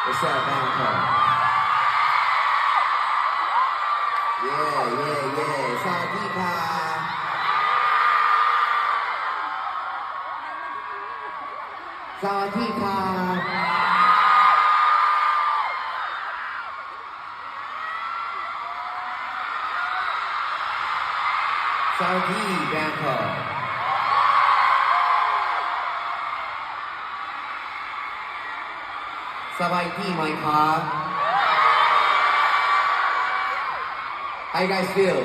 What's up, Bangkok? Yeah. สวัสดีค่ะสวัสดีค่ะสวัสดี Bangkokสบายดีไหมคะ How you guys feel?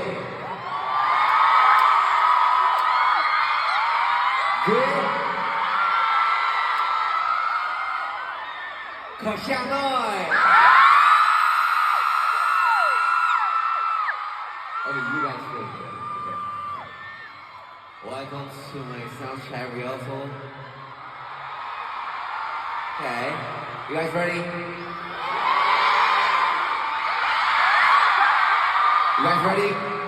Good? ขอเสียงหน่อย Okay, you guys feel good. Okay. Welcome to my sound check rehearsal. Okay. You guys ready? You guys ready?